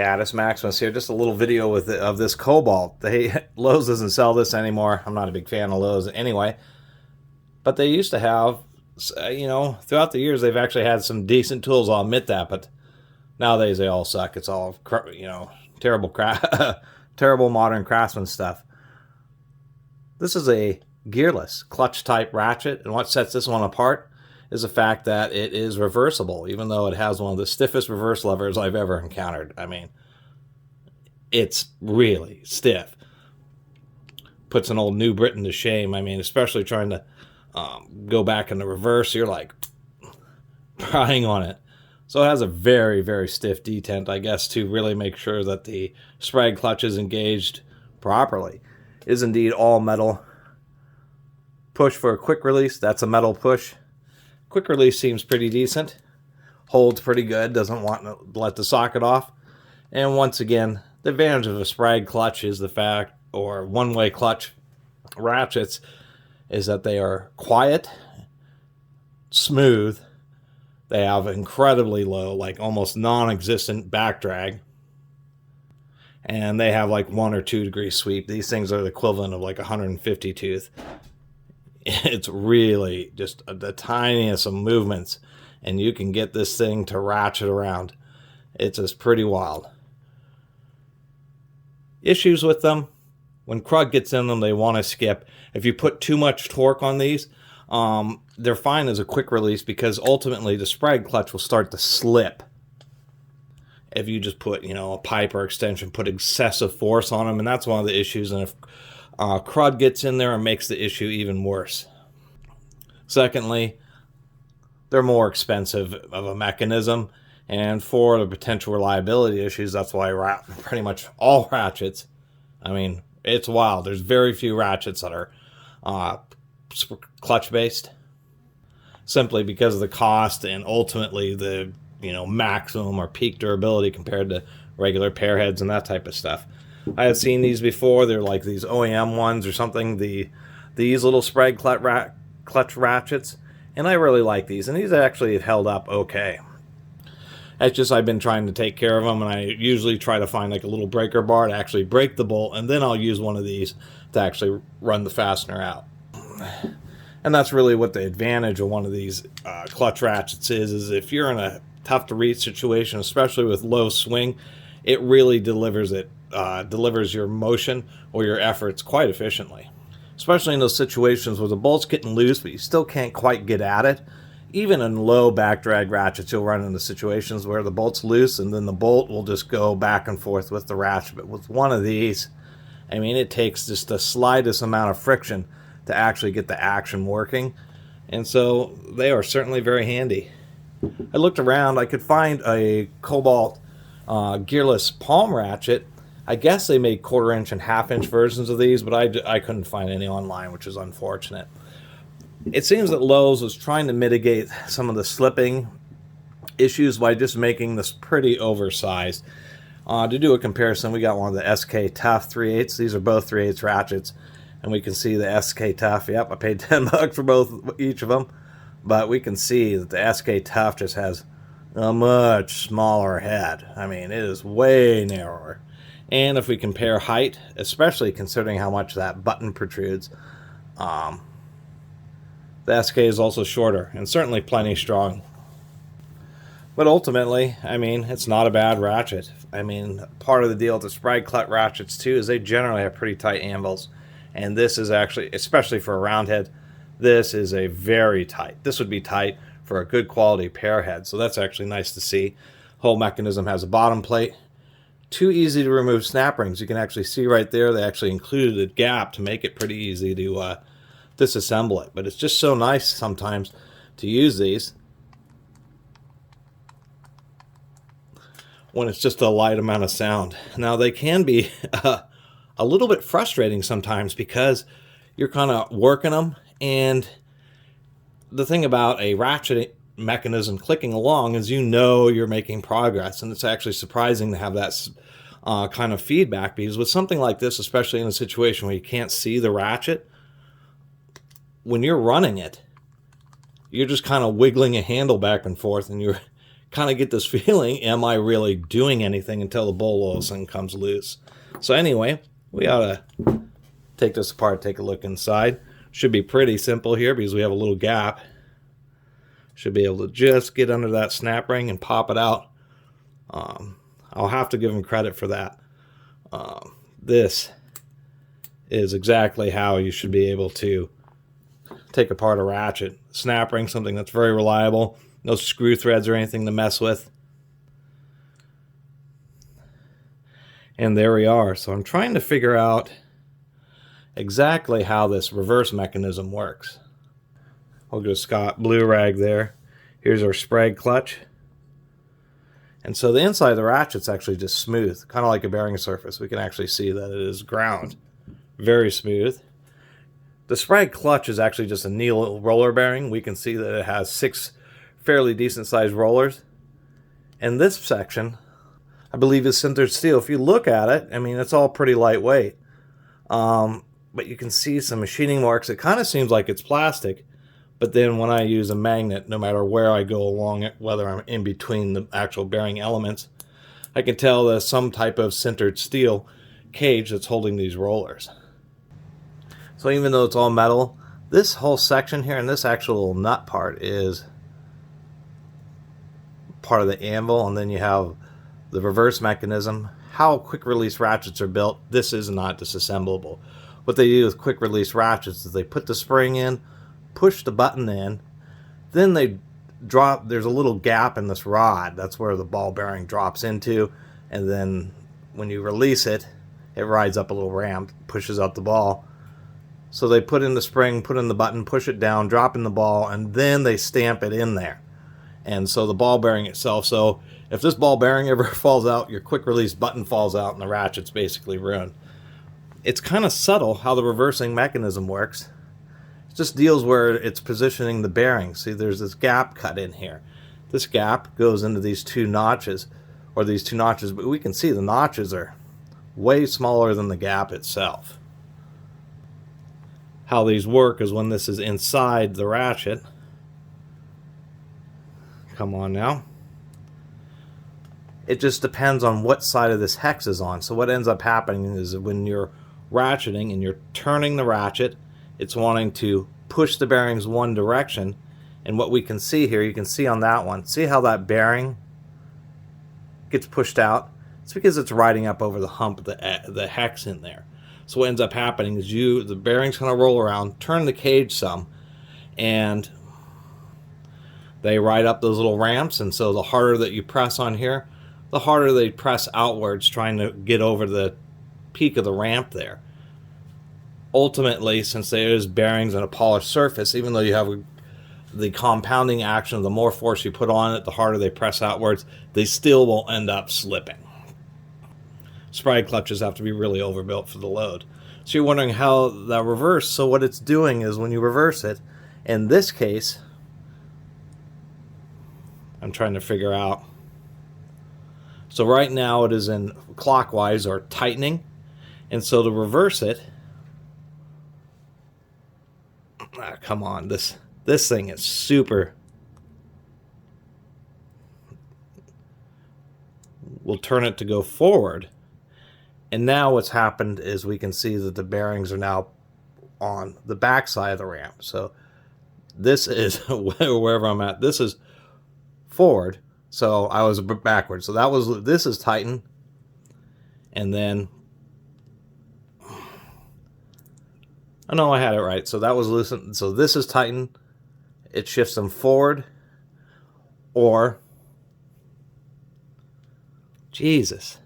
Catus, Maximus here. Just a little video of this Kobalt. Lowe's doesn't sell this anymore. I'm not a big fan of Lowe's anyway. But they used to have, you know, throughout the years, they've actually had some decent tools. I'll admit that. But nowadays, they all suck. It's all, you know, terrible modern craftsman stuff. This is a gearless clutch type ratchet. And what sets this one apart is the fact that it is reversible, even though it has one of the stiffest reverse levers I've ever encountered. I mean, it's really stiff. Puts an old New Britain to shame. I mean, especially trying to go back in the reverse, you're like prying on it. So it has a very, very stiff detent, I guess, to really make sure that the sprag clutch is engaged properly. It is indeed all metal. Push for a quick release, that's a metal push. Quick release seems pretty decent. Holds pretty good. Doesn't want to let the socket off. And once again, the advantage of a sprag clutch is the fact, or one-way clutch ratchets, is that they are quiet, smooth. They have incredibly low, like almost non-existent backdrag. And they have like 1 or 2 degree sweep. These things are the equivalent of like 150 tooth. It's really just the tiniest of movements, and you can get this thing to ratchet around. It's just pretty wild. Issues with them: when Krug gets in them, they want to skip. If you put too much torque on these, they're fine as a quick release, because ultimately the sprag clutch will start to slip. If you just put, you know, a pipe or extension, put excessive force on them, and that's one of the issues. And if crud gets in there and makes the issue even worse. Secondly, they're more expensive of a mechanism, and for the potential reliability issues, that's why pretty much all ratchets, I mean, it's wild. There's very few ratchets that are clutch based, simply because of the cost and ultimately the, you know, maximum or peak durability compared to regular pair heads and that type of stuff. I have seen these before. They're like these OEM ones or something. These little sprag clutch ratchets, and I really like these. And these actually have held up okay. It's just I've been trying to take care of them, and I usually try to find like a little breaker bar to actually break the bolt, and then I'll use one of these to actually run the fastener out. And that's really what the advantage of one of these clutch ratchets is if you're in a tough to reach situation, especially with low swing, it really delivers your motion or your efforts quite efficiently. Especially in those situations where the bolt's getting loose, but you still can't quite get at it. Even in low backdrag ratchets, you'll run into situations where the bolt's loose and then the bolt will just go back and forth with the ratchet. But with one of these, I mean, it takes just the slightest amount of friction to actually get the action working. And so they are certainly very handy. I looked around, I could find a Kobalt gearless palm ratchet. I guess they made 1/4 inch and 1/2 inch versions of these, but I couldn't find any online, which is unfortunate. It seems that Lowe's was trying to mitigate some of the slipping issues by just making this pretty oversized. To do a comparison, we got one of the SK Tough 3/8. These are both 3/8 ratchets, and we can see the SK Tough. Yep, I paid $10 for each of them, but we can see that the SK Tough just has a much smaller head. I mean, it is way narrower. And if we compare height, especially considering how much that button protrudes, the SK is also shorter and certainly plenty strong. But ultimately, I mean, it's not a bad ratchet. I mean, part of the deal with the sprag clutch ratchets too is they generally have pretty tight anvils. And this is actually, especially for a round head, this is a very tight. This would be tight for a good quality pair head. So that's actually nice to see. Whole mechanism has a bottom plate. 2 easy to remove snap rings. You can actually see right there they actually included a gap to make it pretty easy to disassemble it. But it's just so nice sometimes to use these when it's just a light amount of sound. Now they can be a little bit frustrating sometimes because you're kind of working them, and the thing about a ratchet mechanism clicking along is you know you're making progress, and it's actually surprising to have that kind of feedback, because with something like this, especially in a situation where you can't see the ratchet, when you're running it, you're just kind of wiggling a handle back and forth, and you're kind of get this feeling, am I really doing anything until the bowl all of a sudden comes loose? So anyway, we ought to take this apart, take a look inside. Should be pretty simple here because we have a little gap. Should be able to just get under that snap ring and pop it out. I'll have to give them credit for that. This is exactly how you should be able to take apart a ratchet. Snap ring, something that's very reliable. No screw threads or anything to mess with. And there we are. So I'm trying to figure out exactly how this reverse mechanism works. I'll go Scott blue rag there. Here's our sprag clutch. And so the inside of the ratchet's actually just smooth, kind of like a bearing surface. We can actually see that it is ground. Very smooth. The sprag clutch is actually just a needle roller bearing. We can see that it has 6 fairly decent sized rollers. And this section, I believe, is sintered steel. If you look at it, I mean, it's all pretty lightweight. But you can see some machining marks. It kind of seems like it's plastic. But then when I use a magnet, no matter where I go along it, whether I'm in between the actual bearing elements, I can tell there's some type of sintered steel cage that's holding these rollers. So even though it's all metal, this whole section here and this actual nut part is part of the anvil, and then you have the reverse mechanism. How quick release ratchets are built, this is not disassemblable. What they do with quick release ratchets is they put the spring in, push the button in, then they drop, there's a little gap in this rod, that's where the ball bearing drops into, and then when you release it, it rides up a little ramp, pushes out the ball. So they put in the spring, put in the button, push it down, drop in the ball, and then they stamp it in there. And so the ball bearing itself, so if this ball bearing ever falls out, your quick release button falls out and the ratchet's basically ruined. It's kind of subtle how the reversing mechanism works. It just deals where it's positioning the bearing. See, there's this gap cut in here. This gap goes into these 2 notches, or these 2 notches, but we can see the notches are way smaller than the gap itself. How these work is when this is inside the ratchet. Come on now. It just depends on what side of this hex is on. So what ends up happening is when you're ratcheting and you're turning the ratchet, it's wanting to push the bearings one direction. And what we can see here, you can see on that one, see how that bearing gets pushed out? It's because it's riding up over the hump of the hex in there. So what ends up happening is the bearing's going to roll around, turn the cage some, and they ride up those little ramps. And so the harder that you press on here, the harder they press outwards, trying to get over the peak of the ramp there. Ultimately, since there is bearings on a polished surface, even though you have the compounding action, the more force you put on it, the harder they press outwards, they still will end up slipping. Sprag clutches have to be really overbuilt for the load. So you're wondering how that reverse, so what it's doing is when you reverse it, in this case, I'm trying to figure out. So right now it is in clockwise or tightening. And so to reverse it, come on, this thing is super. We'll turn it to go forward. And now what's happened is we can see that the bearings are now on the back side of the ramp. So this is wherever I'm at. This is forward. So I was backwards. So this is tightened. And then I know I had it right. So that was loosened. So this is tightened. It shifts them forward. Or Jesus.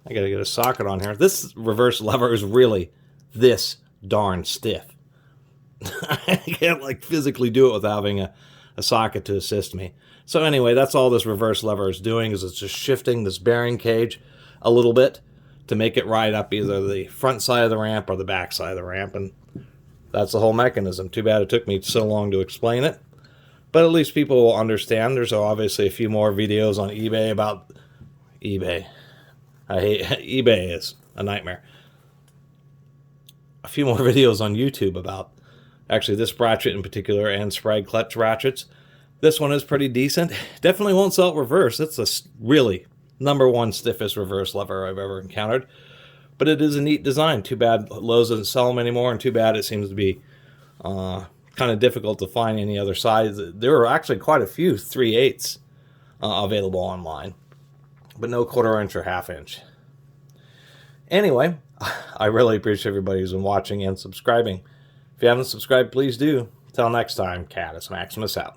I gotta get a socket on here. This reverse lever is really this darn stiff. I can't like physically do it without having a socket to assist me. So anyway, that's all this reverse lever is doing, is it's just shifting this bearing cage a little bit to make it ride up either the front side of the ramp or the back side of the ramp. And that's the whole mechanism. Too bad it took me so long to explain it. But at least people will understand. There's obviously a few more videos on eBay about eBay. I hate eBay is a nightmare. A few more videos on YouTube about Actually, this ratchet in particular, and sprag clutch ratchets, this one is pretty decent. Definitely won't sell it reverse. It's a really #1 stiffest reverse lever I've ever encountered. But it is a neat design. Too bad Lowe's doesn't sell them anymore, and too bad it seems to be kind of difficult to find any other size. There are actually quite a few 3/8 available online, but no 1/4 inch or 1/2 inch. Anyway, I really appreciate everybody who's been watching and subscribing. If you haven't subscribed, please do. Till next time, Catus Maximus out.